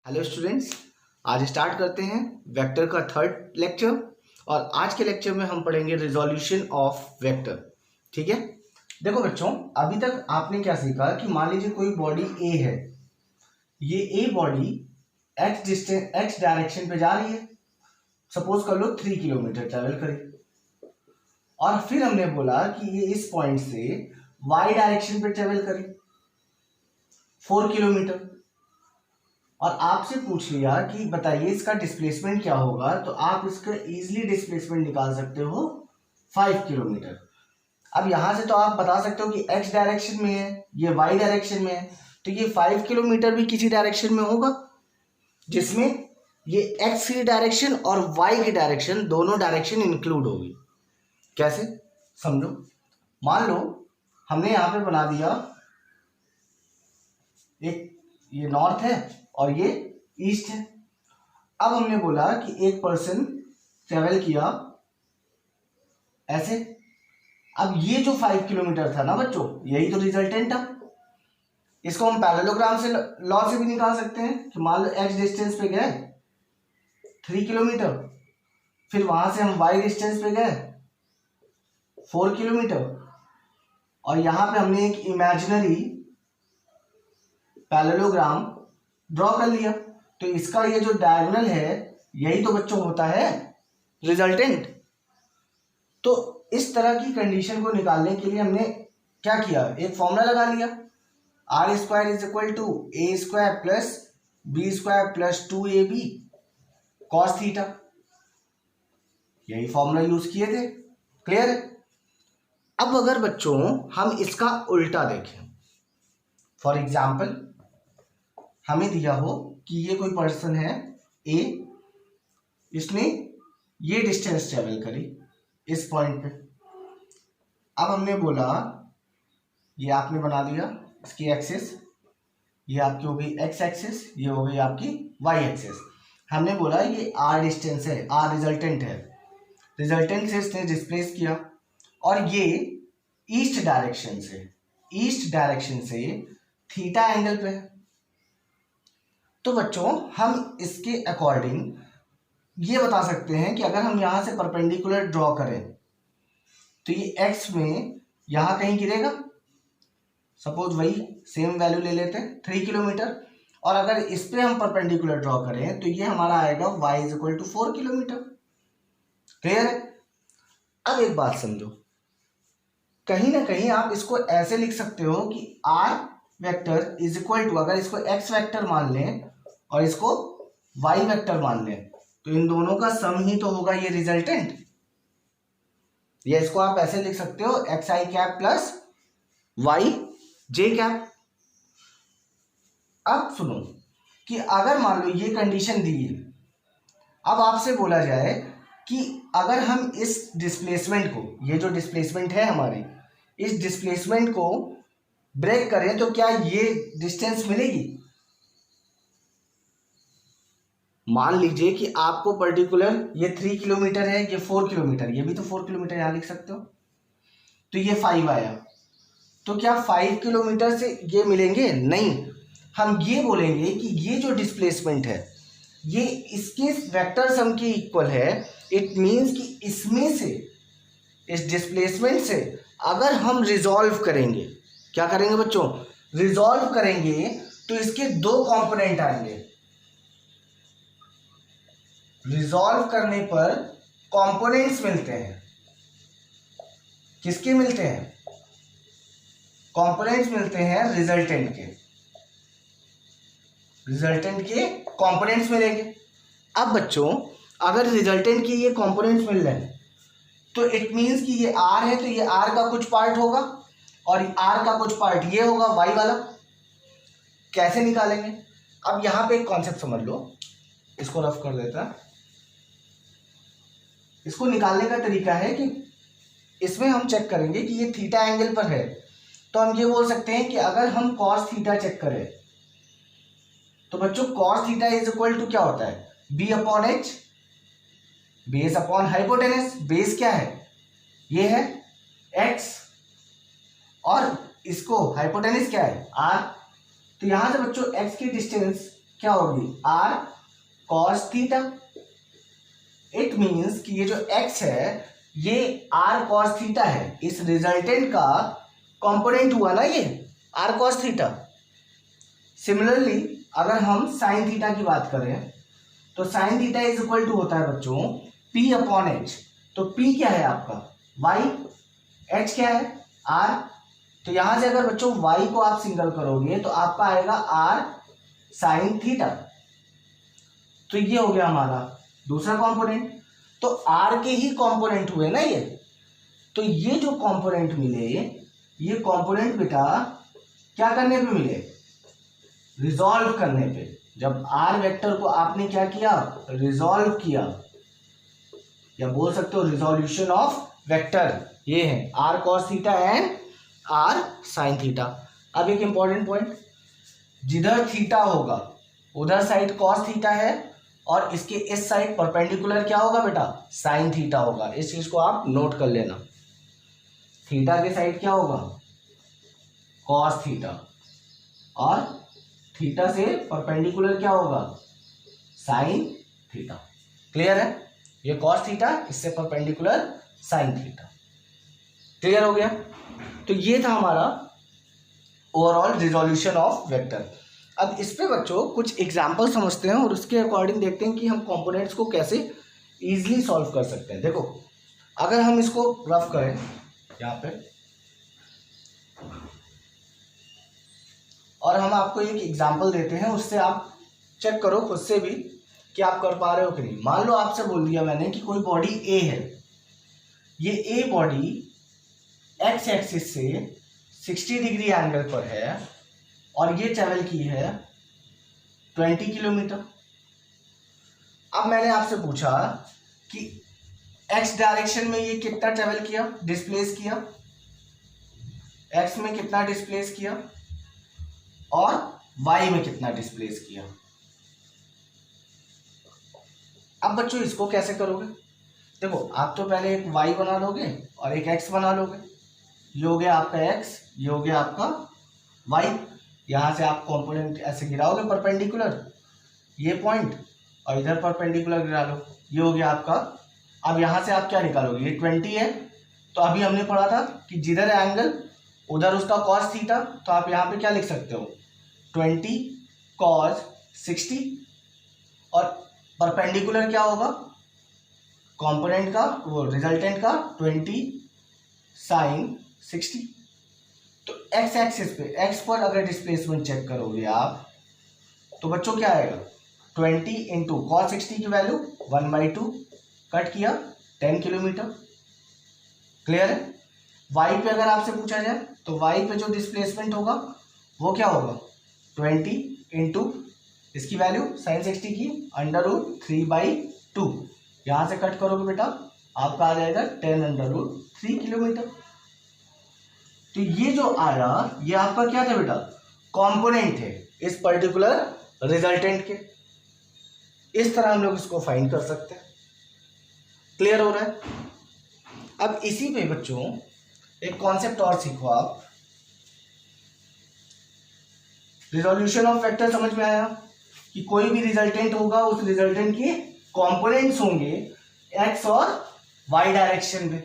Hello students, आज start करते हैं वेक्टर का थर्ड लेक्चर। और आज के लेक्चर में हम पढ़ेंगे रिजोल्यूशन ऑफ वेक्टर। ठीक है, देखो बच्चों, अभी तक आपने क्या सीखा कि मान लीजिए कोई बॉडी ए है। ये ए बॉडी एक्स डायरेक्शन पे जा रही है। सपोज कर लो 3 किलोमीटर ट्रेवल करे। और फिर हमने बोला कि ये इस पॉइंट से वाई डायरेक्शन पे ट्रेवल करे 4 किलोमीटर। और आपसे पूछ लिया कि बताइए इसका डिस्प्लेसमेंट क्या होगा, तो आप इसका इजीली डिस्प्लेसमेंट निकाल सकते हो 5 किलोमीटर। अब यहां से तो आप बता सकते हो कि x डायरेक्शन में है, ये y डायरेक्शन में है, तो ये 5 किलोमीटर भी किसी डायरेक्शन में होगा जिसमें ये x की डायरेक्शन और y की डायरेक्शन दोनों डायरेक्शन इंक्लूड होगी। कैसे समझो, मान लो हमने यहां पे बना दिया एक, ये नॉर्थ है और ये ईस्ट है। अब हमने बोला कि एक पर्सन ट्रेवल किया ऐसे। अब ये जो 5 किलोमीटर था ना बच्चों, यही तो रिजल्टेंट था। इसको हम पैरेललोग्राम से लॉ से भी निकाल सकते हैं कि मान लो x डिस्टेंस पे गए 3 किलोमीटर, फिर वहां से हम y डिस्टेंस पे गए 4 किलोमीटर, और यहां पे हमने एक इमेजिनरी पैरेललोग्राम ड्रॉ कर लिया। तो इसका ये जो डायगोनल है यही तो बच्चों होता है रिजल्टेंट। तो इस तरह की कंडीशन को निकालने के लिए हमने क्या किया, एक फॉर्मूला लगा लिया, R square is equal to A square plus B square plus 2ab cos theta. यही फॉर्मूला यूज किए थे। क्लियर है? अब अगर बच्चों हम इसका उल्टा देखें, फॉर एग्जाम्पल हमें दिया हो कि ये कोई पर्सन है ए, इसने ये डिस्टेंस ट्रेवल करी इस पॉइंट पे। अब हमने बोला, ये आपने बना दिया इसकी एक्सिस, ये आपकी हो गई एक्स एक्सिस, ये हो गई आपकी वाई एक्सिस। हमने बोला ये आर डिस्टेंस है, आर रिजल्टेंट है, रिजल्टेंट से इसने डिस्प्लेस किया, और ये ईस्ट डायरेक्शन से थीटा एंगल पे है। तो बच्चों हम इसके अकॉर्डिंग ये बता सकते हैं कि अगर हम यहां से परपेंडिकुलर ड्रॉ करें तो ये x में यहां कहीं गिरेगा। सपोज वही सेम वैल्यू ले लेते हैं 3 किलोमीटर, और अगर इस पे हम परपेंडिकुलर ड्रॉ करें तो ये हमारा आएगा y is equal to 4 kilometre. Clear है? अब एक बात समझो, कहीं ना कहीं आप इसको ऐसे लिख सकते हो कि r vector is equal to, अगर इसको x वेक्टर मान लें और इसको y वेक्टर मान लें, तो इन दोनों का सम ही तो होगा ये रिजल्टेंट। या इसको आप ऐसे लिख सकते हो एक्स आई कैप प्लस वाई जे कैप। अब सुनो कि अगर मान लो ये कंडीशन दी है, अब आपसे बोला जाए कि अगर हम इस डिस्प्लेसमेंट को, ये जो डिस्प्लेसमेंट है हमारी, इस डिस्प्लेसमेंट को ब्रेक करें तो क्या ये डिस्टेंस मिलेगी? मान लीजिए कि आपको पर्टिकुलर ये 3 किलोमीटर है, ये 4 किलोमीटर, ये भी तो 4 किलोमीटर यहां लिख सकते हो, तो ये 5 आया, तो क्या 5 किलोमीटर से ये मिलेंगे? नहीं, हम ये बोलेंगे कि ये जो डिस्प्लेसमेंट है ये इसके वेक्टर सम के इक्वल है। इट मींस कि इसमें से, इस डिस्प्लेसमेंट से अगर हम रिजॉल्व करेंगे, क्या करेंगे बच्चों, रिजॉल्व करेंगे, तो इसके दो कंपोनेंट आएंगे। रिजॉल्व करने पर कंपोनेंट्स मिलते हैं। किसके मिलते हैं? कंपोनेंट्स मिलते हैं रिजल्टेंट के। रिजल्टेंट के कंपोनेंट्स मिलेंगे। अब बच्चों अगर रिजल्टेंट के ये कंपोनेंट्स मिल रहे हैं तो इट मींस कि ये आर है, तो ये आर का कुछ पार्ट होगा और आर का कुछ पार्ट ये होगा वाई वाला। कैसे निकालेंगे? अब यहां पे एक कॉन्सेप्ट समझ लो, इसको रफ कर देता। इसको निकालने का तरीका है कि इसमें हम चेक करेंगे कि ये थीटा एंगल पर है, तो हम ये बोल सकते हैं कि अगर हम कॉस थीटा चेक करें तो बच्चों cos theta is equal to क्या होता है, B upon H, base upon hypotenuse. Base क्या है, ये है एक्स, और इसको हाइपोटेनस क्या है, आर। तो यहां से बच्चों एक्स की डिस्टेंस क्या होगी, R cos theta. It means कि ये जो x है ये आर कॉस थीटा है, इस रिजल्टेंट का कंपोनेंट हुआ ना ये आर कॉस थीटा। सिमिलरली अगर हम साइन थीटा की बात करें तो sine theta is equal to होता है बच्चों p अपॉन एच। तो p क्या है आपका y, h क्या है r। तो यहां से अगर बच्चों y को आप सिंगल करोगे तो आपका आएगा r साइन थीटा। तो ये हो गया हमारा दूसरा कंपोनेंट। तो r के ही कंपोनेंट हुए ना ये। तो ये जो कंपोनेंट मिले ये कंपोनेंट बेटा क्या करने पे मिले, रिजॉल्व करने पे। जब r वेक्टर को आपने क्या किया, रिजॉल्व किया, या बोल सकते हो रिजोल्यूशन ऑफ वेक्टर, ये है r cos theta and r sin theta. अब एक इंपॉर्टेंट पॉइंट, जिधर थीटा होगा उधर साइड cos थीटा है और इसके इस साइड परपेंडिकुलर क्या होगा बेटा, sin थीटा होगा। इस चीज को आप नोट कर लेना, थीटा के साइड क्या होगा cos थीटा और थीटा से परपेंडिकुलर क्या होगा साइन थीटा। क्लियर है, ये cos थीटा इससे परपेंडिकुलर साइन थीटा। क्लियर हो गया। तो ये था हमारा ओवरऑल रिजोल्यूशन ऑफ वेक्टर। अब इस पे बच्चों कुछ एग्जांपल समझते हैं और उसके अकॉर्डिंग देखते हैं कि हम कंपोनेंट्स को कैसे इजीली सॉल्व कर सकते हैं। देखो अगर हम इसको रफ करें यहाँ पे और हम आपको एक एग्जांपल देते हैं, उससे आप चेक करो खुद से भी कि आप कर पा रहे हो कि नहीं। मान लो आपसे बोल दिया मैंने कि कोई बॉडी ए है, ये ए बॉडी एक्स एक्सिस से 60 डिग्री एंगल पर है और ये ट्रेवल की है 20 किलोमीटर। अब मैंने आपसे पूछा कि एक्स डायरेक्शन में ये कितना ट्रेवल किया, डिस्प्लेस किया, एक्स में कितना डिस्प्लेस किया और वाई में कितना डिस्प्लेस किया। अब बच्चों इसको कैसे करोगे, देखो आप तो पहले एक y बना लोगे और एक x बना लोगे। ये हो गया आपका x, ये हो गया आपका y। यहां से आप कंपोनेंट ऐसे गिराओगे परपेंडिकुलर, ये पॉइंट और इधर परपेंडिकुलर गिरा लो, ये हो गया आपका। अब यहां से आप क्या निकालोगे, ये 20 है तो अभी हमने पढ़ा था कि जिधर एंगल उधर उसका cos थीटा। तो आप यहाँ पे क्या लिख सकते हो 20 cos 60 और परपेंडिकुलर क्या होगा कंपोनेंट का, वो रिजल्टेंट का 20 sin 60। तो x एक्सिस पे x पर अगर डिस्प्लेसमेंट चेक करोगे आप तो बच्चों क्या आएगा 20 इंटू कॉस 60 की वैल्यू 1/2 कट किया 10 किलोमीटर। क्लियर है। y पे अगर आपसे पूछा जाए तो y पे जो डिस्प्लेसमेंट होगा वो क्या होगा 20 इंटू इसकी वैल्यू साइन 60 की √3/2। यहां से कट करोगे बेटा आपका आ जाएगा 10√3 किलोमीटर। तो ये जो आया ये आपका क्या था बेटा कंपोनेंट है इस पर्टिकुलर रिजल्टेंट के। इस तरह हम लोग इसको फाइंड कर सकते हैं। क्लियर हो रहा है। अब इसी पे बच्चों एक कॉन्सेप्ट और सीखो आप, रिजोल्यूशन ऑफ वेक्टर समझ में आया कि कोई भी रिजल्टेंट होगा उस रिजल्टेंट के कंपोनेंट्स होंगे एक्स और वाई डायरेक्शन में।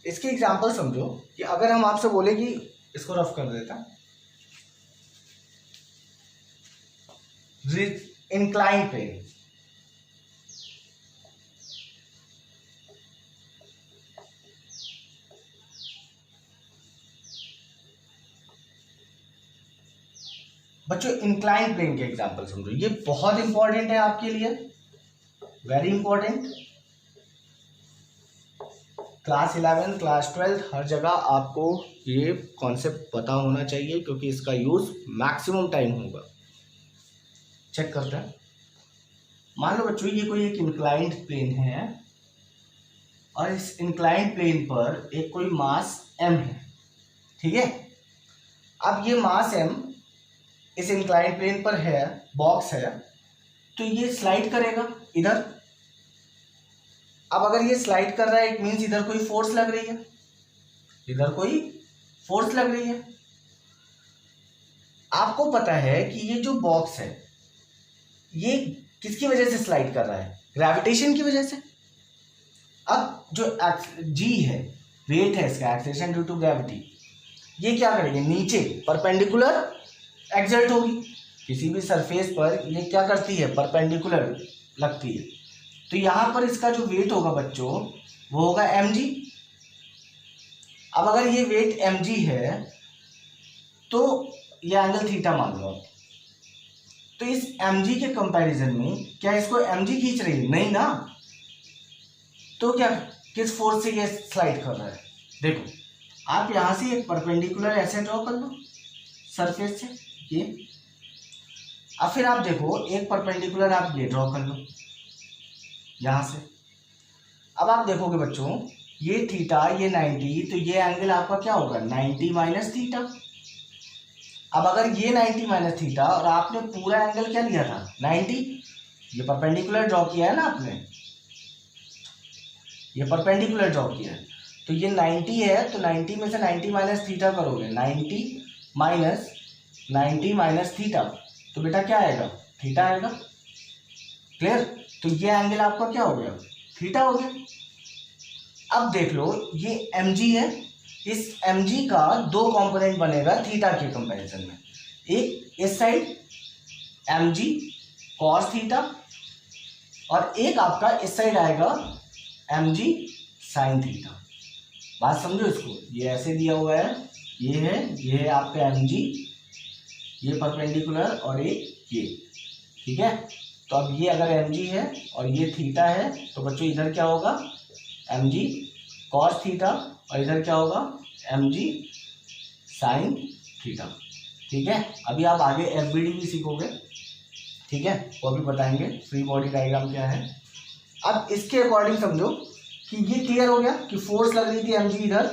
इसके एग्जांपल समझो कि अगर हम आपसे बोले कि इसको रफ कर देता, इंक्लाइन प्लेन, बच्चों इंक्लाइन प्लेन के एग्जांपल समझो, ये बहुत इंपॉर्टेंट है आपके लिए, वेरी इंपॉर्टेंट। क्लास 11 क्लास 12 हर जगह आपको ये कॉन्सेप्ट पता होना चाहिए क्योंकि इसका यूज मैक्सिमम टाइम होगा। चेक करते हैं। मान लो बच्चों ये कोई एक इंक्लाइंड प्लेन है और इस इंक्लाइंड प्लेन पर एक कोई मास m है, ठीक है। अब ये मास m इस इंक्लाइंड प्लेन पर है, बॉक्स है, तो ये स्लाइड करेगा इधर। अब अगर ये स्लाइड कर रहा है इट मीन्स इधर कोई फोर्स लग रही है, इधर कोई फोर्स लग रही है। आपको पता है कि ये जो बॉक्स है ये किसकी वजह से स्लाइड कर रहा है? ग्रेविटेशन की वजह से। अब जो जी है, वेट है इसका, एक्सेलरेशन ड्यू टू ग्रेविटी, ये क्या करेंगे? नीचे परपेंडिकुलर एक्सर्ट होगी। किसी भी सरफेस पर ये क्या करती है? परपेंडिकुलर लगती है। तो यहां पर इसका जो वेट होगा बच्चों वो होगा mg। अब अगर ये वेट mg है तो ये एंगल थीटा मान लो। तो इस mg के कंपैरिजन में क्या इसको mg खींच रही है? नहीं ना। तो क्या किस फोर्स से ये स्लाइड कर रहा है? देखो आप यहां से एक परपेंडिकुलर ऐसे ड्रॉ कर लो सरफेस से ये। अब फिर आप देखो एक परपेंडिकुलर आप ये ड्रॉ कर लो यहां से। अब आप देखोगे बच्चों ये थीटा ये 90, तो ये एंगल आपका क्या होगा? 90 माइनस थीटा। अब अगर ये 90 माइनस थीटा और आपने पूरा एंगल क्या लिया था? 90। ये परपेंडिकुलर ड्रॉ किया है ना आपने, ये परपेंडिकुलर ड्रॉ किया है, तो ये 90 है, तो 90 में से 90 माइनस थीटा करोगे, 90 माइनस थीटा, तो बेटा क्या आएगा? थीटा आएगा। क्लियर? तो ये एंगल आपका क्या हो गया? थीटा हो गया। अब देख लो ये mg है, इस mg का दो कंपोनेंट बनेगा थीटा के कंपैरिजन में। एक इस साइड mg cos थीटा और एक आपका इस साइड आएगा mg sin थीटा। बात समझो इसको, ये ऐसे दिया हुआ है, ये है आपका mg, ये परपेंडिकुलर और एक ये, ठीक है। तो अब ये अगर mg है और ये थीटा है तो बच्चों इधर क्या होगा? mg cos थीटा और इधर क्या होगा? mg sin थीटा, ठीक है। अभी आप आगे FBD भी सीखोगे, ठीक है, वो भी बताएंगे फ्री बॉडी डायग्राम क्या है। अब इसके अकॉर्डिंग समझो कि ये क्लियर हो गया कि फोर्स लग रही थी mg इधर,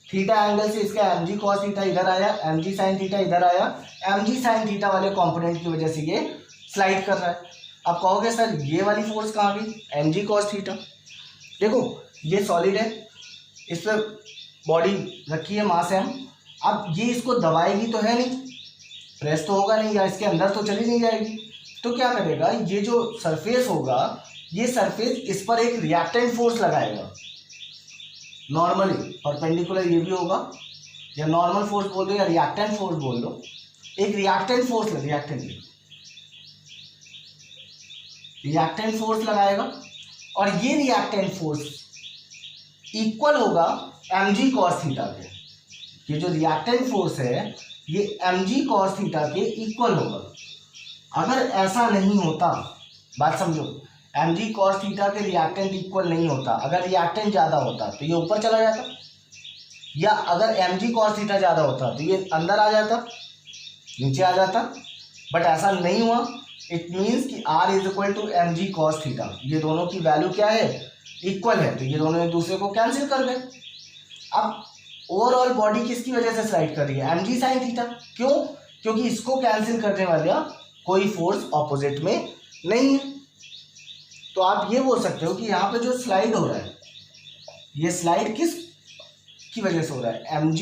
थीटा एंगल से इसका mg cos थीटा इधर आया, mg sin थीटा इधर आया, mg sin थीटा वाले कंपोनेंट की वजह से ये स्लाइड कर रहा है। अब कहोगे सर ये वाली फोर्स कहाँ गई? mg cos theta. देखो ये सॉलिड है, इस पर बॉडी रखी है, मास m। अब ये इसको दबाएगी तो है नहीं, प्रेस तो होगा नहीं, या इसके अंदर तो चली नहीं जाएगी। तो क्या करेगा? ये जो सरफेस होगा, ये सरफेस इस पर एक रिएक्टेंट फोर्स लगाएगा। नॉर्मली परपेंडिकुलर ये भी होगा, या नॉर्मल फोर्स बोल दो या रिएक्टेंट फोर्स बोल दो। एक रिएक्टेंट फोर्स रिएक्टेंट फोर्स लगाएगा और ये रिएक्टेंट फोर्स इक्वल होगा mg cos थीटा के। ये जो रिएक्टेंट फोर्स है ये mg cos थीटा के इक्वल होगा। अगर ऐसा नहीं होता, बात समझो, mg cos थीटा के रिएक्टेंट इक्वल नहीं होता, अगर रिएक्टेंट ज़्यादा होता तो ये ऊपर चला जाता, या अगर mg cos थीटा ज़्यादा होता तो ये अंदर आ जाता, नीचे आ जाता, बट ऐसा नहीं हुआ। इट मीन्स कि r is equal to mg cos theta, ये दोनों की वैल्यू क्या है? इक्वल है, तो ये दोनों एक दूसरे को कैंसिल कर गए। अब ओवरऑल बॉडी किसकी वजह से स्लाइड कर रही है? mg sin theta. क्यों? क्योंकि इसको कैंसिल करने वाला कोई फोर्स ऑपोजिट में नहीं है। तो आप ये बोल सकते हो कि यहाँ पे जो स्लाइड हो रहा है, ये स्लाइड किस की वजह से हो रहा है? mg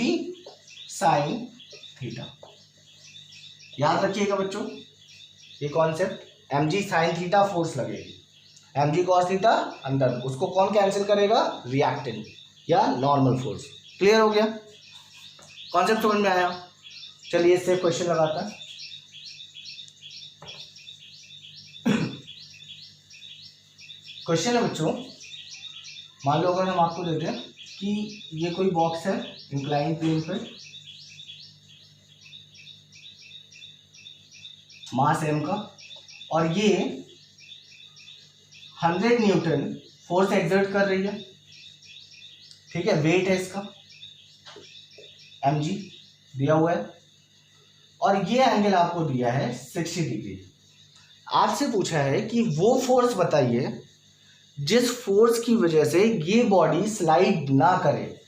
sin theta. याद रखिएगा बच्चों ये concept, mg sin theta force लगेगी, mg cos थीटा अंदर, उसको कौन कैंसिल करेगा? रिएक्टेंट या नॉर्मल फोर्स। क्लियर हो गया? कॉन्सेप्ट समझ में आया? चलिए इससे क्वेश्चन लगाता है। क्वेश्चन है बच्चों, मान लो अगर हम आपको देते हैं कि ये कोई बॉक्स है इंक्लाइन प्लेन पे, मास m का, और ये 100 न्यूटन फोर्स एक्सर्ट कर रही है, ठीक है, वेट है इसका mg दिया हुआ है, और ये एंगल आपको दिया है 60 डिग्री। आपसे पूछा है कि वो फोर्स बताइए जिस फोर्स की वजह से ये बॉडी स्लाइड ना करे।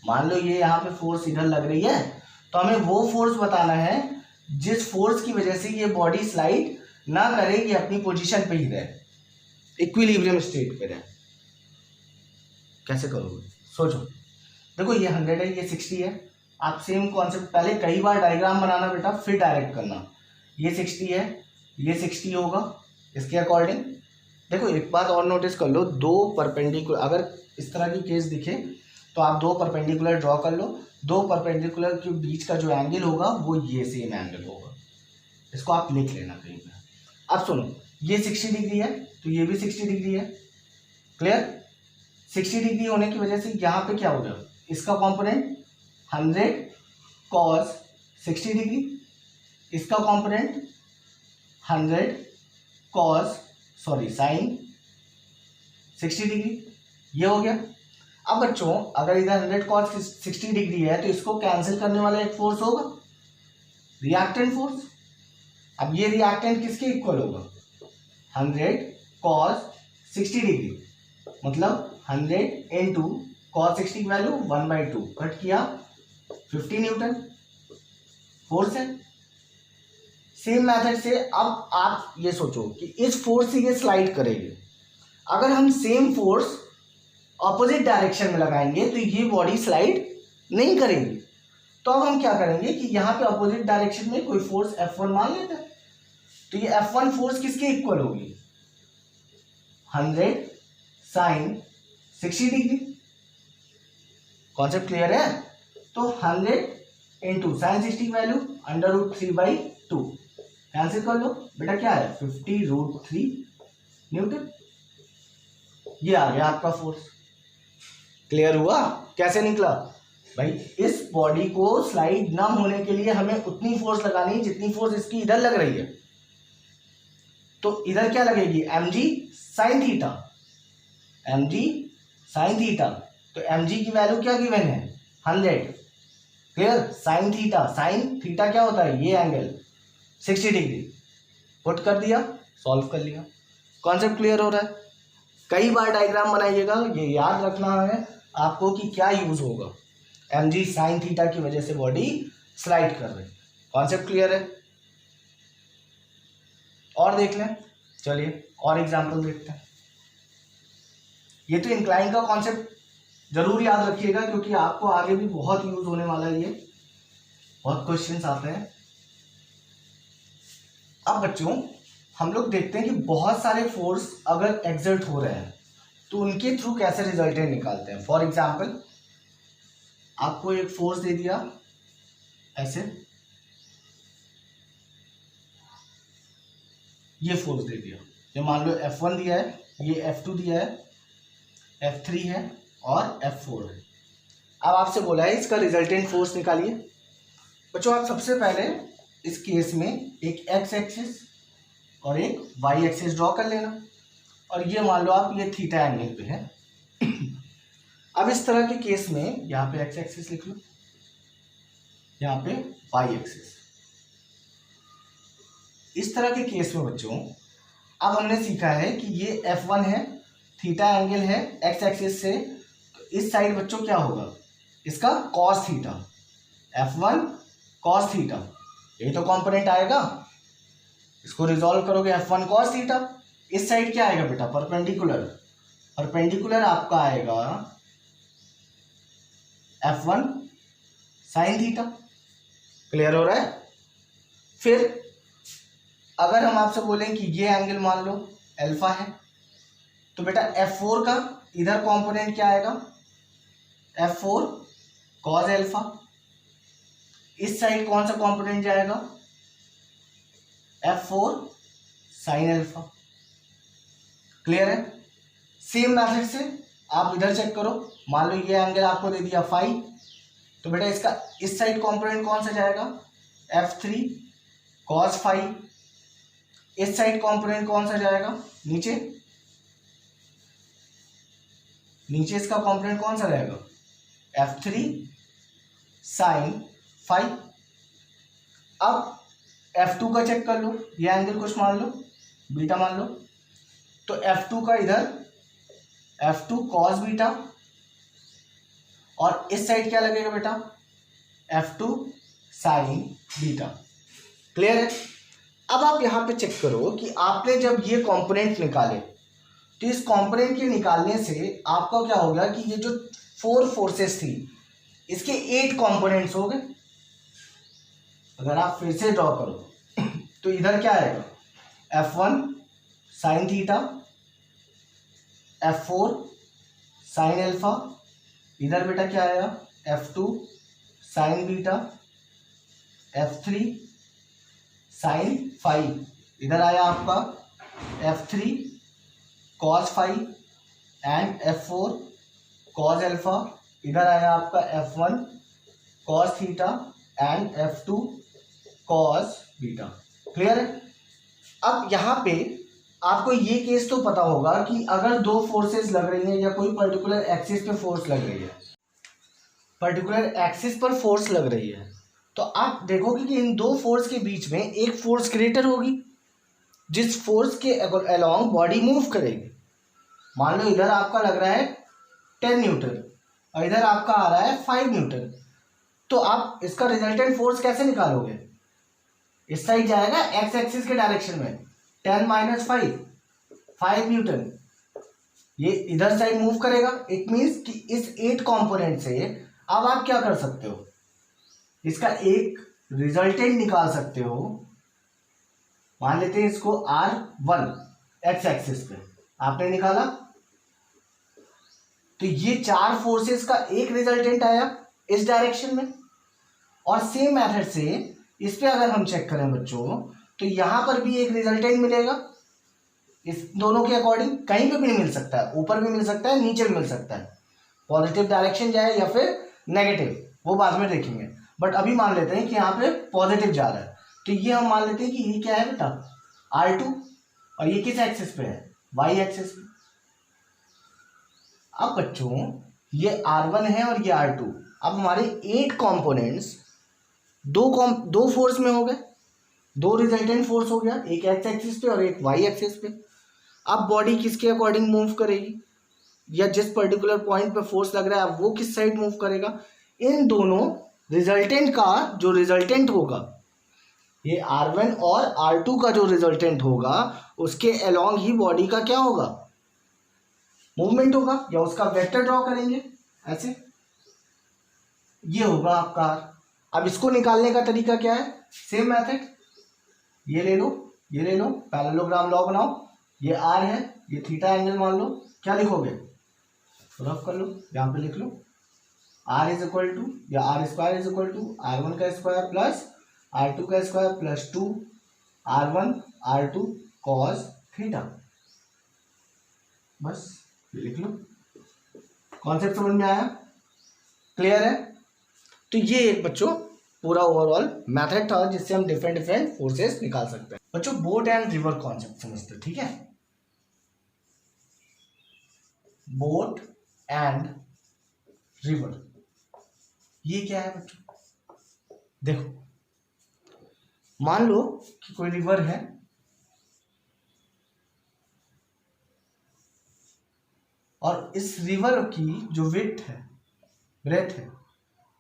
मान लो ये यहाँ पे फोर्स इधर लग रही है, तो हमें वो फोर्स बताना है जिस फोर्स की वजह से ये बॉडी स्लाइड ना करे, ये अपनी पोजीशन पे ही रहे, इक्विलिब्रियम स्टेट पे रहे। कैसे करोगे? सोचो। देखो ये 100 है, ये 60 है, आप सेम कॉन्सेप्ट, पहले कई बार डायग्राम बनाना बेटा, फिर डायरेक्ट करना। ये 60 है, ये 60 होगा इसके अकॉर्डिंग। देखो एक बात और नोटिस कर लो, दो परपेंडिकुलर, अगर इस तरह की केस दिखे तो आप दो परपेंडिकुलर ड्रॉ कर लो, दो परपेंडिकुलर के बीच का जो एंगल होगा वो ये सेम एंगल होगा, इसको आप लिख लेना कहीं पे। अब सुनो, ये 60 डिग्री है तो ये भी 60 डिग्री है, क्लियर। 60 डिग्री होने की वजह से यहाँ पे क्या हो गया, इसका कॉम्पोनेंट 100 cos 60 डिग्री, इसका कॉम्पोनेंट 100 cos sin 60 डिग्री, ये हो गया। अब बच्चों अगर इधर 100 cos 60 डिग्री है तो इसको कैंसिल करने वाला एक फोर्स होगा, रिएक्टेंट फोर्स। अब ये रिएक्टेंट किसके इक्वल होगा, 100 cos 60 डिग्री, मतलब 100 इंटू cos 60 की वैल्यू 1/2 कट किया 50 न्यूटन फोर्स है। सेम मेथड से अब आप ये सोचो कि इस फोर्स से ये स्लाइड करेगी, अगर हम सेम फोर्स ऑपोजिट डायरेक्शन में लगाएंगे तो ये बॉडी स्लाइड नहीं करेगी। तो अब हम क्या करेंगे कि यहाँ पे ऑपोजिट डायरेक्शन में कोई फोर्स F1 मान लेते हैं, तो ये F1 फोर्स किसके इक्वल होगी, 100 sin 60 डिग्री। कॉन्सेप्ट क्लियर है। तो 100 इंटू साइन 60 की वैल्यू √3/2 कैंसिल कर लो बेटा, क्या है 50√3 न्यूटन। ये आ गया आपका फोर्स। क्लियर हुआ कैसे निकला भाई, इस बॉडी को स्लाइड ना होने के लिए हमें उतनी फोर्स लगानी है जितनी फोर्स इसकी इधर लग रही है। तो इधर क्या लगेगी, mg sin theta, mg sin theta. तो mg की वैल्यू क्या गिवन है, 100, क्लियर। sin थीटा क्या होता है, ये एंगल 60 डिग्री, पुट कर दिया, सॉल्व कर लिया। कॉन्सेप्ट क्लियर हो रहा है। कई बार डायग्राम बनाइएगा, ये याद रखना है आपको कि क्या यूज होगा, mg sin थीटा की वजह से बॉडी स्लाइड कर रही है। कॉन्सेप्ट क्लियर है। और देख लें, चलिए और एग्जांपल देखते हैं। ये तो इंक्लाइन का कॉन्सेप्ट जरूर याद रखिएगा क्योंकि आपको आगे भी बहुत यूज होने वाला है, ये बहुत क्वेश्चंस आते हैं। अब बच्चों हम लोग देखते हैं कि बहुत सारे फोर्स अगर एक्सर्ट हो रहे हैं तो उनके थ्रू कैसे रिजल्टेंट निकालते हैं। फॉर एग्जाम्पल आपको एक फोर्स दे दिया ऐसे, ये फोर्स दे दिया, ये मान लो F1 दिया है, ये F2 दिया है, F3 है और F4 है। अब आपसे बोला है इसका रिजल्टेंट फोर्स निकालिए। बच्चों आप सबसे पहले इस केस में एक x एक्सिस और एक y एक्सिस ड्रॉ कर लेना, और ये मान लो आप ये थीटा एंगल पे है। अब इस तरह के केस में यहाँ पे x एक्सिस लिख लो, यहाँ पे y एक्सिस। इस तरह के केस में बच्चों अब हमने सीखा है कि ये F1 है, थीटा एंगल है x एक्सिस से, तो इस साइड बच्चों क्या होगा, इसका cos theta, F1 cos theta, यही तो कंपोनेंट आएगा। इसको रिजॉल्व करोगे F1 cos थीटा, इस साइड क्या आएगा बेटा, परपेंडिकुलर आपका आएगा F1 sin थीटा। क्लियर हो रहा है। फिर अगर हम आपसे बोलें कि ये एंगल मान लो अल्फा है, तो बेटा F4 का इधर कंपोनेंट क्या आएगा, F4 cos अल्फा। इस साइड कौन सा कंपोनेंट जाएगा, F4 sin अल्फा। क्लियर है। सेम मेथड से आप इधर चेक करो, मान लो ये एंगल आपको दे दिया फाई, तो बेटा इसका इस साइड कंपोनेंट कौन सा जाएगा, F3 cos फाई। इस साइड कंपोनेंट कौन सा जाएगा, नीचे इसका कंपोनेंट कौन सा रहेगा, F3 sin फाई। अब F2 का चेक कर लो, ये एंगल कुछ मान लो बीटा मान लो, तो F2 का इधर F2 cos बीटा, और इस साइड क्या लगेगा बेटा, F2 sin बीटा। क्लियर है। अब आप यहां पे चेक करो कि आपने जब ये कंपोनेंट निकाले तो इस कंपोनेंट के निकालने से आपका क्या होगा कि ये जो 4 फोर्सेस थी इसके 8 कंपोनेंट्स हो गए। अगर आप फिर से ड्रॉ करो तो इधर क्या आएगा, F1 sine theta, F4 sine alpha, इधर बेटा क्या आया, F2 sign beta, F3 sign five, इधर आया आपका F3 cos five and F4 cos alpha, इधर आया आपका F1 cos theta and F2 cos beta. Clear है। अब यहाँ पे आपको ये केस तो पता होगा कि अगर दो फोर्सेस लग रही हैं या कोई पर्टिकुलर एक्सिस पे फोर्स लग रही है, पर्टिकुलर एक्सिस पर फोर्स लग रही है, तो आप देखोगे कि इन दो फोर्स के बीच में एक फोर्स क्रिएटर होगी जिस फोर्स के अलोंग बॉडी मूव करेगी। मान लो इधर आपका लग रहा है 10 न्यूटन और इधर आपका आ रहा है 5 न्यूटन, तो आप इसका रिजल्टेंट फोर्स कैसे निकालोगे, इस साइड जाएगा एक्स एक्सिस के डायरेक्शन में, 10 माइनस 5 न्यूटन, ये इधर साइड मूव करेगा। इट मीन्स कि इस 8 कंपोनेंट से अब आप क्या कर सकते हो, इसका एक रिजल्टेंट निकाल सकते हो। मान लेते हैं इसको R1 एक्स एक्सिस पे आपने निकाला, तो ये 4 फोर्सेस का एक रिजल्टेंट आया इस डायरेक्शन में। और सेम मेथड से इस पे अगर हम चेक करें बच्चों, तो यहां पर भी एक रिजल्टेंट मिलेगा इस दोनों के अकॉर्डिंग। कहीं पे भी नहीं मिल सकता है, ऊपर भी मिल सकता है, नीचे भी मिल सकता है, पॉजिटिव डायरेक्शन जाए या फिर नेगेटिव, वो बाद में देखेंगे। बट अभी मान लेते हैं कि यहाँ पे पॉजिटिव जा रहा है, तो ये हम मान लेते हैं कि ये क्या है बेटा, R2, और ये किस एक्सिस पे है, Y एक्सिस पे। अब बच्चों ये R1 है और ये R2, अब हमारे 8 कंपोनेंट्स दो फोर्स में हो गए, दो रिजल्टेंट फोर्स हो गया, एक एक्स एक्सिस पे और एक वाई एक्सिस पे। अब बॉडी किसके अकॉर्डिंग मूव करेगी, या जिस पर्टिकुलर पॉइंट पे फोर्स लग रहा है वो किस साइड मूव करेगा, इन दोनों रिजल्टेंट का जो रिजल्टेंट होगा, ये R1 और R2 का जो रिजल्टेंट होगा उसके अलोंग ही बॉडी का क्या होगा, मूवमेंट होगा, या उसका वेक्टर ड्रॉ करेंगे ऐसे, ये होगा आपका। अब इसको निकालने का तरीका क्या है, सेम मेथड, ये ले लो ये ले लो, पैरेललोग्राम लॉ बनाओ, ये R है, ये थीटा एंगल मान लो, क्या लिखोगे, रफ कर लो, यहाँ पे लिख लो, R इज इक्वल टू, या R square is equal to R1 का स्क्वायर प्लस R2 का square plus 2 R1 R2 cos theta. बस ये लिख लो, कॉन्सेप्ट समझ में आया, क्लियर है। तो ये एक बच्चों पूरा ओवरऑल मेथड था जिससे हम डिफरेंट फोर्सेस निकाल सकते हैं। बच्चों बोट एंड रिवर कॉन्सेप्ट समझते हैं, ठीक है। बोट एंड रिवर, ये क्या है बच्चों, देखो मान लो कि कोई रिवर है और इस रिवर की जो विड्थ है, ब्रेथ है,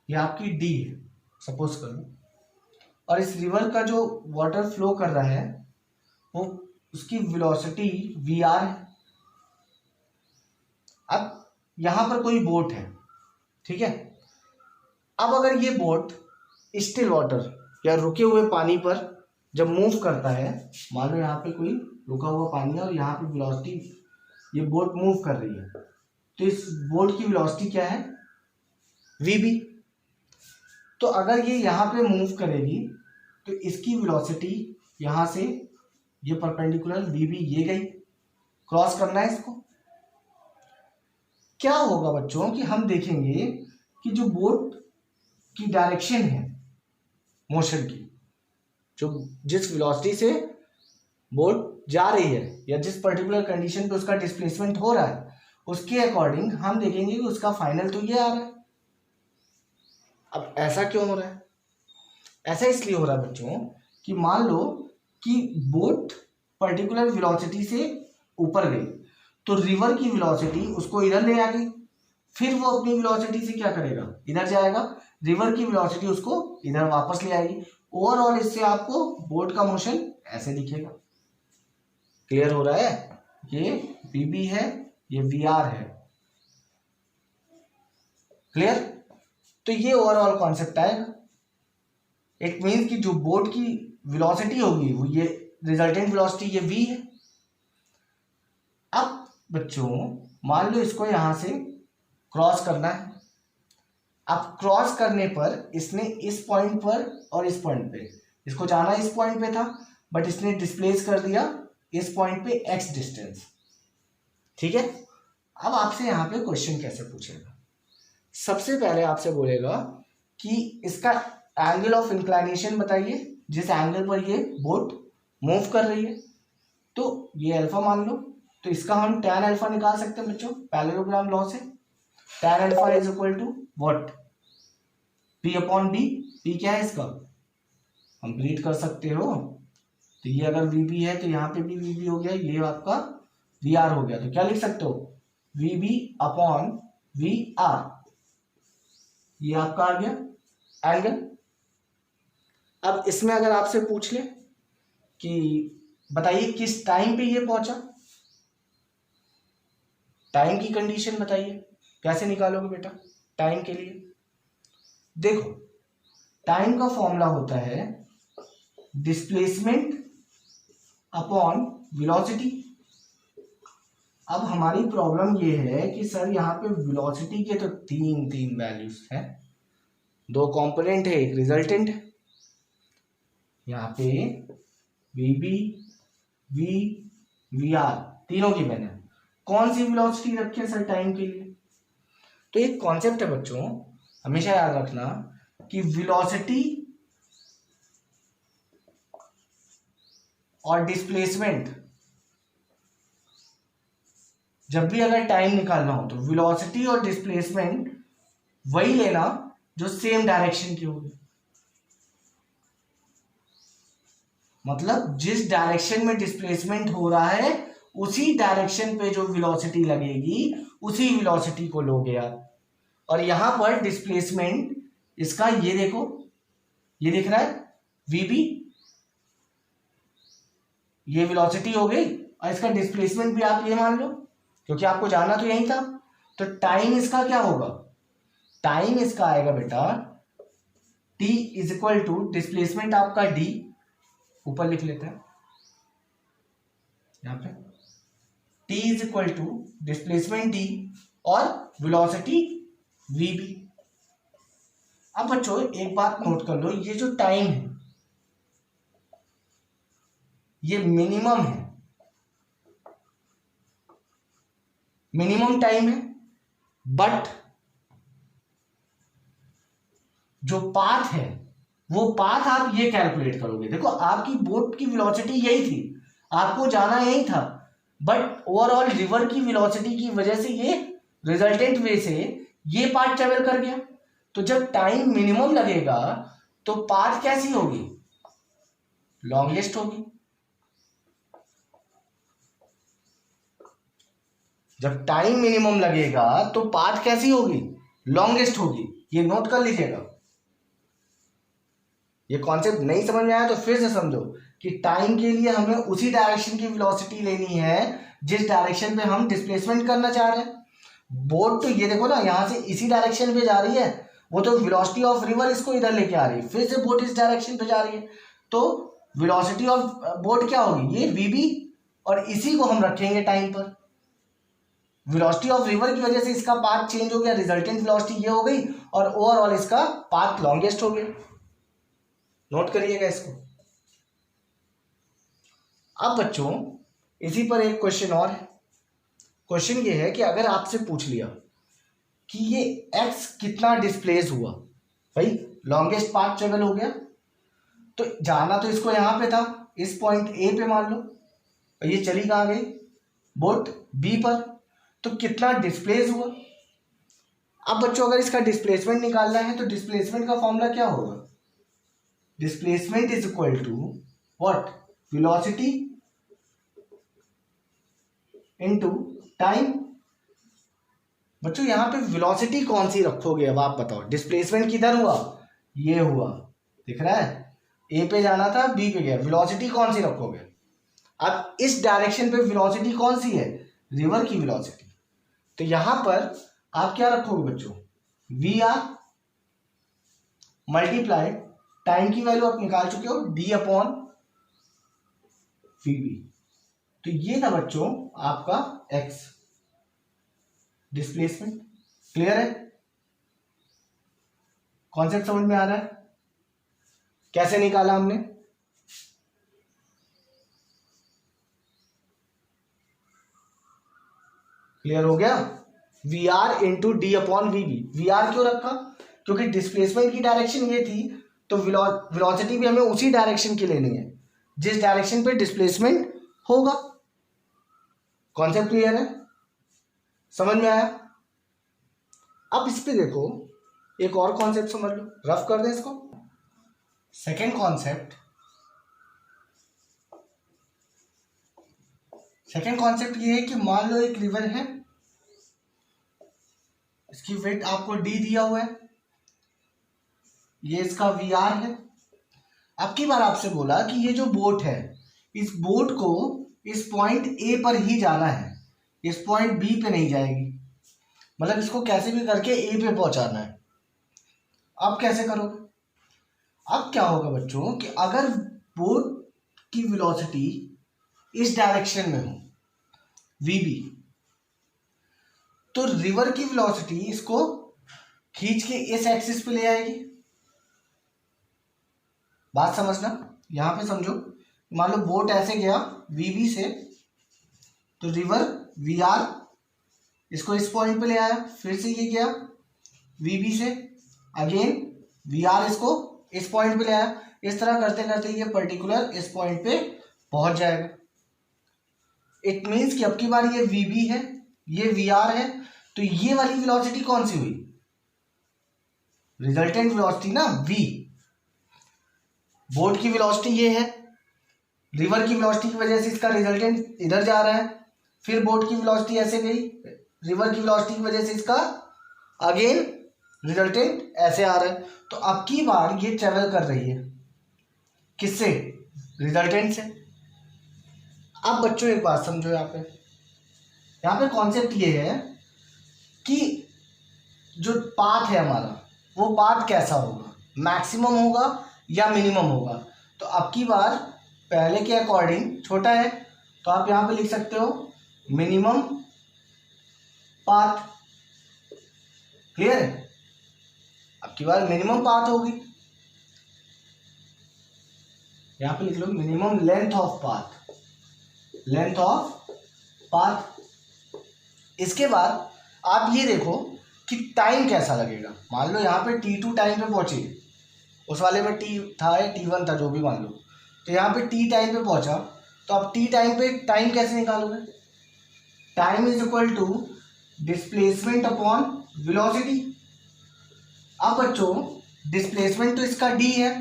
ये आपकी D है सपोज कर लो, और इस रिवर का जो वाटर फ्लो कर रहा है वो उसकी वेलोसिटी VR है। अब यहां पर कोई बोट है, ठीक है। अब अगर ये बोट स्टिल वाटर या रुके हुए पानी पर जब मूव करता है, मान लो यहाँ पे कोई रुका हुआ पानी है और यहाँ पे वेलोसिटी, ये बोट मूव कर रही है, तो इस बोट की वेलोसिटी क्या है, VB। तो अगर ये यहाँ पे मूव करेगी तो इसकी वेलोसिटी यहाँ से ये परपेंडिकुलर VB ये गई, क्रॉस करना है इसको। क्या होगा बच्चों कि हम देखेंगे कि जो बोट की डायरेक्शन है मोशन की, जो जिस वेलोसिटी से बोट जा रही है या जिस पर्टिकुलर कंडीशन पे उसका डिस्प्लेसमेंट हो रहा है, उसके अकॉर्डिंग हम देखेंगे कि उसका फाइनल तो ये आ रहा है। अब ऐसा क्यों हो रहा है, ऐसा इसलिए हो रहा है बच्चों कि मान लो कि बोट पर्टिकुलर वेलोसिटी से ऊपर गई, तो रिवर की वेलोसिटी उसको इधर ले आ गई, फिर वो अपनी वेलोसिटी से क्या करेगा, इधर जाएगा, रिवर की वेलोसिटी उसको इधर वापस ले आएगी। ओवरऑल इससे आपको बोट का मोशन ऐसे दिखेगा। क्लियर हो रहा है, ये VB है, ये VR है, क्लियर। तो ये ओवरऑल कॉन्सेप्ट आएगा। इट मीन्स कि जो बोट की वेलोसिटी होगी वो ये रिजल्टेंट वेलोसिटी ये v है। अब बच्चों मान लो इसको यहां से क्रॉस करना है। अब क्रॉस करने पर इसने इस पॉइंट पर और इस पॉइंट पे, इसको जाना इस पॉइंट पे था बट इसने डिस्प्लेस कर दिया इस पॉइंट पे x डिस्टेंस, ठीक है। अब आपसे यहाँ पे क्वेश्चन कैसे पूछेगा, सबसे पहले आपसे बोलेगा कि इसका एंगल ऑफ इंक्लाइनेशन बताइए जिस एंगल पर ये बोट मूव कर रही है। तो ये अल्फा मान लो, तो इसका हम tan अल्फा निकाल सकते हैं बच्चों पैरेललोग्राम लॉ से। tan alpha is equal to what, p upon b। p क्या है इसका, कंप्लीट कर सकते हो। तो ये अगर vb है तो यहाँ पे भी vb हो गया, ये आपका vr हो गया। तो क्या लिख सकते हो, vb अपॉन vr, ये आपका आ गया एंगल। अब इसमें अगर आपसे पूछ ले कि बताइए किस टाइम पे ये पहुंचा, टाइम की कंडीशन बताइए, कैसे निकालोगे बेटा टाइम के लिए। देखो टाइम का फॉर्मूला होता है डिस्प्लेसमेंट अपॉन वेलोसिटी। अब हमारी प्रॉब्लम ये है कि सर यहाँ पे वेलोसिटी के तो तीन वैल्यूज हैं, दो कंपोनेंट है एक रिजल्टेंट है। यहाँ पे vb v vr तीनों की मैंने कौन सी वेलोसिटी रखी है सर टाइम के लिए। तो एक कॉन्सेप्ट है बच्चों, हमेशा याद रखना कि वेलोसिटी और डिस्प्लेसमेंट, जब भी अगर टाइम निकालना हो तो वेलोसिटी और डिस्प्लेसमेंट वही लेना जो सेम डायरेक्शन की होगी। मतलब जिस डायरेक्शन में डिस्प्लेसमेंट हो रहा है उसी डायरेक्शन पे जो वेलोसिटी लगेगी उसी वेलोसिटी को लोगे आप। और यहां पर डिस्प्लेसमेंट इसका ये देखो, ये दिख रहा है vb, ये वेलोसिटी हो गई, और इसका डिस्प्लेसमेंट भी आप ये मान लो क्योंकि आपको जाना तो यही था। तो टाइम इसका क्या होगा, टाइम इसका आएगा बेटा t is equal to displacement आपका d, ऊपर लिख लेते हैं यहां पे, t is equal to displacement d और वेलोसिटी vb। अब बच्चों एक बात नोट कर लो, ये जो टाइम है ये मिनिमम है, मिनिमम टाइम है। बट जो पाथ है वो पाथ आप ये कैलकुलेट करोगे। देखो आपकी बोट की वेलोसिटी यही थी, आपको जाना यही था, बट ओवरऑल रिवर की वेलोसिटी की वजह से ये रिजल्टेंट वे से ये पाथ ट्रेवल कर गया। तो जब टाइम मिनिमम लगेगा तो पाथ कैसी होगी, लॉन्गेस्ट होगी। जब टाइम मिनिमम लगेगा तो पाथ कैसी होगी, लॉन्गेस्ट होगी। ये नोट कर लीजिएगा। ये कॉन्सेप्ट नहीं समझ में आया तो फिर से समझो कि टाइम के लिए हमें उसी डायरेक्शन की वेलोसिटी लेनी है जिस डायरेक्शन पे हम डिस्प्लेसमेंट करना चाह रहे हैं। बोट तो ये देखो ना यहाँ से इसी डायरेक्शन पे जा रही है, वो तो वेलोसिटी ऑफ रिवर इसको इधर लेके आ रही है, फिर से बोट इस डायरेक्शन पे जा रही है। तो वेलोसिटी ऑफ बोट क्या होगी, ये vb, और इसी को हम रखेंगे टाइम पर। वेलोसिटी ऑफ रिवर की वजह से इसका पाथ चेंज हो गया, रिजल्टेंट वेलोसिटी ये हो गई, और ओवरऑल इसका पाथ लॉन्गेस्ट हो गया। नोट करिएगा इसको। अब बच्चों इसी पर एक क्वेश्चन और है। क्वेश्चन ये है कि अगर आपसे पूछ लिया कि ये x कितना डिस्प्लेस हुआ, भाई लॉन्गेस्ट पाथ ट्रेवल हो गया, तो जाना तो इसको यहां पे था इस पॉइंट A पे मान लो, और ये चली कहां गई, बोट B पर, तो कितना डिस्प्लेस हुआ। अब बच्चों अगर इसका डिस्प्लेसमेंट निकालना है तो डिस्प्लेसमेंट का फॉर्मूला क्या होगा, displacement is equal to what, velocity into time. बच्चों यहां पे वेलोसिटी कौन सी रखोगे, अब आप बताओ। डिस्प्लेसमेंट किधर हुआ, ये हुआ, दिख रहा है, ए पे जाना था बी पे गया, वेलोसिटी कौन सी रखोगे। अब इस डायरेक्शन पे वेलोसिटी कौन सी है, रिवर की वेलोसिटी। तो यहां पर आप क्या रखोगे बच्चों, वी आर, मल्टीप्लाई टाइम की वैल्यू आप निकाल चुके हो डी अपॉन वी बी। तो ये था बच्चों आपका एक्स डिस्प्लेसमेंट। क्लियर है? कॉन्सेप्ट समझ में आ रहा है? कैसे निकाला हमने? क्लियर हो गया? V R into D upon V B. V R क्यों रखा? क्योंकि डिस्प्लेसमेंट की डायरेक्शन ये थी, तो वेलोसिटी भी हमें उसी डायरेक्शन की लेनी है जिस डायरेक्शन पे डिस्प्लेसमेंट होगा। कॉन्सेप्ट क्लियर है? समझ में आया? अब इस पे देखो, एक और कॉन्सेप्ट समझ लो, रफ कर दे इसको। सेकेंड कॉन्सेप्ट ये है कि मान लो एक रिवर है, इसकी वेट आपको डी दिया हुआ है, ये इसका वी आर है। अब की बार आपसे बोला कि ये जो बोट है, इस बोट को इस पॉइंट ए पर ही जाना है, इस पॉइंट बी पे नहीं जाएगी, मतलब इसको कैसे भी करके ए पे पहुंचाना है। अब कैसे करोगे? अब क्या होगा बच्चों कि अगर बोट की वेलोसिटी इस डायरेक्शन में हो वी बी, तो रिवर की वेलोसिटी इसको खींच के इस एक्सिस पे ले आएगी। बात समझना, यहां पे समझो। मान लो बोट ऐसे गया वीबी से, तो रिवर वी आर इसको इस पॉइंट पे ले आया, फिर से ये गया वीबी से, अगेन वी आर इसको इस पॉइंट पे ले आया। इस तरह करते करते ये पर्टिकुलर इस पॉइंट पे पहुंच जाएगा। इट मीन्स कि अब की बार ये वीबी है, ये वी आर है, तो ये वाली वेलोसिटी कौन सी हुई? रिजल्टेंट वेलोसिटी ना, वी। बोट की वेलोसिटी ये है, रिवर की वेलोसिटी की वजह से इसका रिजल्टेंट इधर जा रहा है, फिर बोट की वेलोसिटी ऐसे गई, रिवर की वेलोसिटी की वजह से इसका अगेन रिजल्टेंट ऐसे आ रहा है। तो अब की बार ये ट्रेवल कर रही है किससे? रिजल्टेंट से। अब बच्चों एक बात समझो, यहाँ पे कॉन्सेप्ट ये है कि जो पाथ है हमारा, वो पाथ कैसा होगा, मैक्सिमम होगा या मिनिमम होगा। तो अब की बार पहले के अकॉर्डिंग छोटा है, तो आप यहाँ पे लिख सकते हो मिनिमम पाथ। क्लियर है? अब की बार मिनिमम पाथ होगी, यहाँ पे लिख लो मिनिमम लेंथ ऑफ पाथ। इसके बाद आप ये देखो कि टाइम कैसा लगेगा। मान लो यहाँ पे T2 टाइम पे पहुंची, उस वाले में T था या T1 था, जो भी मान लो, तो यहाँ पे T टाइम पे पहुंचा, तो अब T टाइम पे टाइम कैसे निकालोगे? Time is equal to displacement upon velocity. अब बच्चों डिस्प्लेसमेंट तो इसका d है,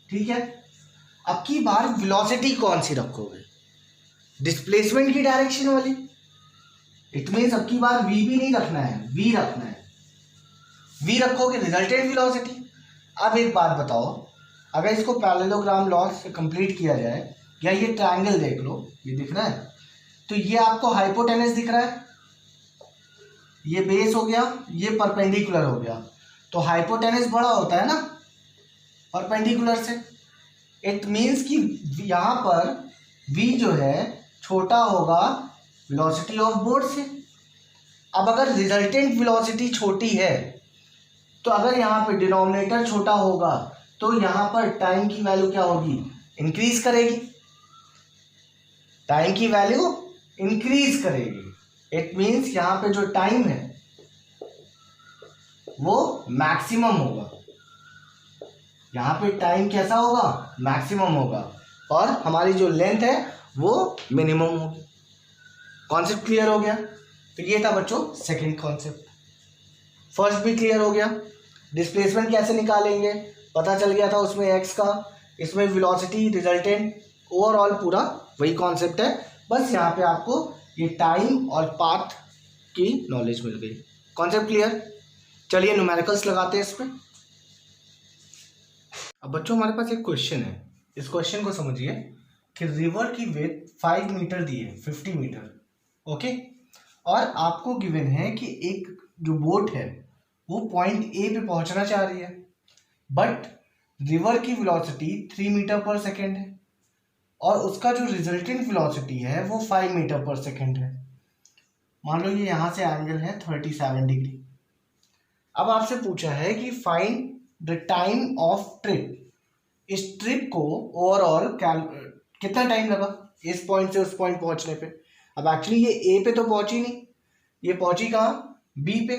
ठीक है। अब की बार वेलोसिटी कौन सी रखोगे? डिस्प्लेसमेंट की डायरेक्शन वाली। इट मीन्स अब की बार v भी नहीं रखना है, v रखना है। v रखोगे रिजल्टेंट वेलोसिटी। अब एक बात बताओ, अगर इसको पैरेललोग्राम लॉ से कंप्लीट किया जाए, या ये ट्रायंगल देख लो, ये दिख रहा है, तो ये आपको हाइपोटेनस दिख रहा है, ये बेस हो गया, ये परपेंडिकुलर हो गया, तो हाइपोटेनस बड़ा होता है ना परपेंडिकुलर से। इट मीन्स कि यहाँ पर v जो है छोटा होगा वेलोसिटी ऑफ बोट से। अब अगर रिजल्टेंट वेलोसिटी छोटी है, तो अगर यहाँ पे डिनोमिनेटर छोटा होगा, तो यहाँ पर टाइम की वैल्यू क्या होगी? इंक्रीज करेगी। टाइम की वैल्यू इंक्रीज करेगी। इट मीन्स यहाँ पे जो टाइम है वो मैक्सिमम होगा। यहाँ पे टाइम कैसा होगा? मैक्सिमम होगा, और हमारी जो लेंथ है वो मिनिमम होगी। कॉन्सेप्ट क्लियर हो गया? तो ये था बच्चों सेकंड कॉन्सेप्ट। फर्स्ट भी क्लियर हो गया, डिस्प्लेसमेंट कैसे निकालेंगे पता चल गया था, उसमें एक्स का, इसमें वेलोसिटी, रिजल्टेंट, ओवरऑल पूरा वही कॉन्सेप्ट है, बस यहाँ पे आपको ये टाइम और पाथ की नॉलेज मिल गई। Concept clear? चलिए न्यूमेरिकल्स लगाते हैं इस पर। अब बच्चों हमारे पास एक क्वेश्चन है, इस क्वेश्चन को समझिए कि रिवर की विड्थ 5 मीटर दी है, 50 मीटर, ओके, और आपको गिवन है कि एक जो बोट है वो पॉइंट ए पे पहुंचना चाह रही है। बट रिवर की वेलोसिटी 3 मीटर पर सेकेंड है और उसका जो रिजल्टेंट वेलोसिटी है वो 5 मीटर पर सेकेंड है। मान लो ये यहाँ से एंगल है 37 डिग्री। अब आपसे पूछा है कि find the time of trip. इस ट्रिप को ओवरऑल कितना टाइम लगा इस पॉइंट से उस पॉइंट पहुंचने पे। अब एक्चुअली ये ए पे तो पहुंची नहीं, ये पहुंची कहाँ, बी पे।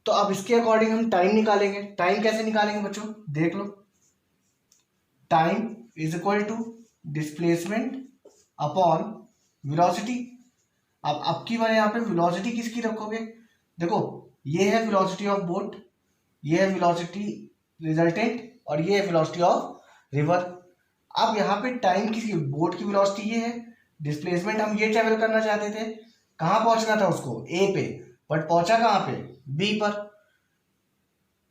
तो अब इसके अकॉर्डिंग हम टाइम निकालेंगे। टाइम कैसे निकालेंगे बच्चों, देख लो। Time is equal to displacement upon velocity. अब की बार यहाँ पे वेलोसिटी किसकी रखोगे, देखो ये है वेलोसिटी ऑफ बोट, ये है वेलोसिटी रिजल्टेंट और ये है वेलोसिटी ऑफ रिवर। अब यहाँ पे टाइम किसकी, बोट की वेलोसिटी ये है, डिस्प्लेसमेंट हम ये ट्रेवल करना चाहते थे, कहाँ पहुंचना था उसको, ए पे, बट पहुंचा कहाँ पे, बी पर।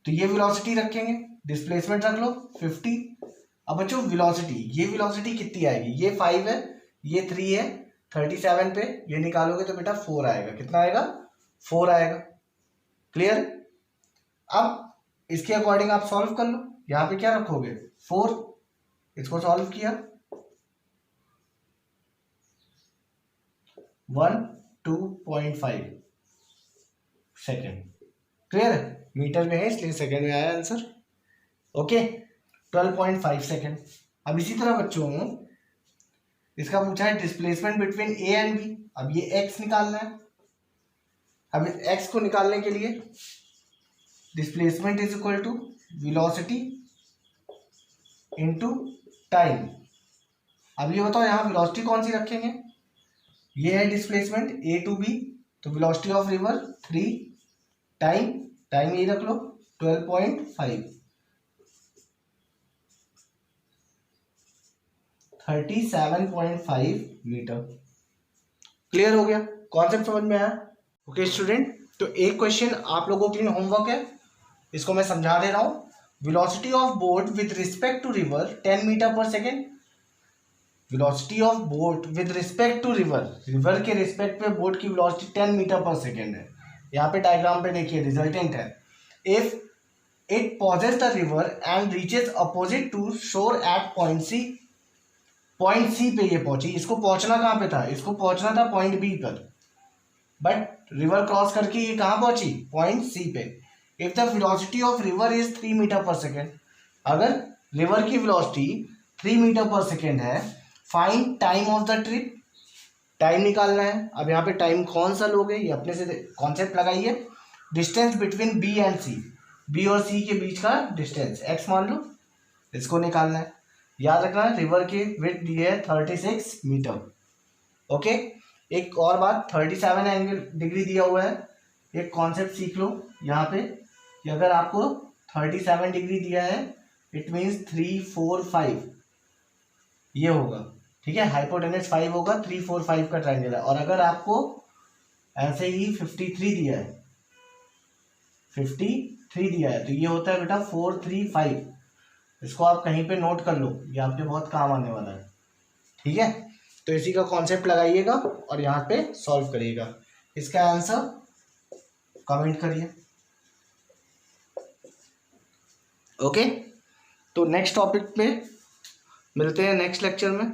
तो ये वेलोसिटी रखेंगे, डिस्प्लेसमेंट रख लो 50। अब बच्चों वेलोसिटी, ये वेलोसिटी कितनी आएगी, ये 5 है, ये 3 है, 37 पे ये निकालोगे तो बेटा 4 आएगा। कितना आएगा, 4 आएगा। क्लियर। अब इसके अकॉर्डिंग आप सॉल्व कर लो। यहाँ पे क्या रखोगे, 4, इसको सॉल्व किया 12.5 सेकेंड। क्लियर है, मीटर में है इसलिए सेकेंड में आया आंसर। Okay, 12.5 second. अब इसी तरह बच्चों इसका पूछा है displacement between A and B. अब ये एक्स निकालना है। अब इस एक्स को निकालने के लिए displacement is equal to velocity into time. अब ये बताओ यहाँ वेलोसिटी कौन सी रखेंगे, ये है डिस्प्लेसमेंट ए टू बी, तो वेलोसिटी ऑफ रिवर 3, टाइम यही रख लो 12.5, 37.5 मीटर। क्लियर हो गया, कॉन्सेप्ट समझ में आया। ओके स्टूडेंट, तो एक क्वेश्चन आप लोगों के लिए होमवर्क है, इसको मैं समझा दे रहा हूँ। Velocity of boat with respect to river 10 metre per second. Velocity of boat with respect to river, river के रिस्पेक्ट पे बोट की वेलोसिटी 10 मीटर पर सेकेंड है। यहाँ पे डायग्राम पे देखिए रिजल्टेंट है। If it passes the river and reaches opposite to shore at point C. Point C पे ये पहुंची, इसको पहुंचना कहाँ पे था, इसको पहुंचना था पॉइंट बी पर, बट रिवर क्रॉस करके ये कहाँ पहुंची, पॉइंट सी पे। If the velocity of river is 3 metre per second, अगर रिवर की वेलोसिटी 3 मीटर पर सेकेंड है, find time of the trip. Time निकालना है। अब यहाँ पे टाइम कौन सा लोगे, ये अपने से कॉन्सेप्ट लगाइए। Distance between B and C, B और सी के बीच का डिस्टेंस एक्स मान लो, इसको निकालना है। याद रखना रिवर की विड्थ दी है 36 मीटर। ओके, एक और बात, 37 एंगल डिग्री दिया हुआ है, एक कॉन्सेप्ट सीख लो यहाँ पे कि अगर आपको 37 डिग्री दिया है इट मीन्स 3, 4, 5 ये होगा, ठीक है। हाइपोटेनस 5 होगा, 3, 4, 5 का ट्रायंगल है। और अगर आपको ऐसे ही 53 दिया है, 53 दिया है तो ये होता है बेटा 4, 3, 5। इसको आप कहीं पे नोट कर लो, ये आपके बहुत काम आने वाला है, ठीक है। तो इसी का कॉन्सेप्ट लगाइएगा और यहाँ पे सॉल्व करिएगा। इसका आंसर कमेंट करिए। ओके, तो नेक्स्ट टॉपिक पे मिलते हैं नेक्स्ट लेक्चर में।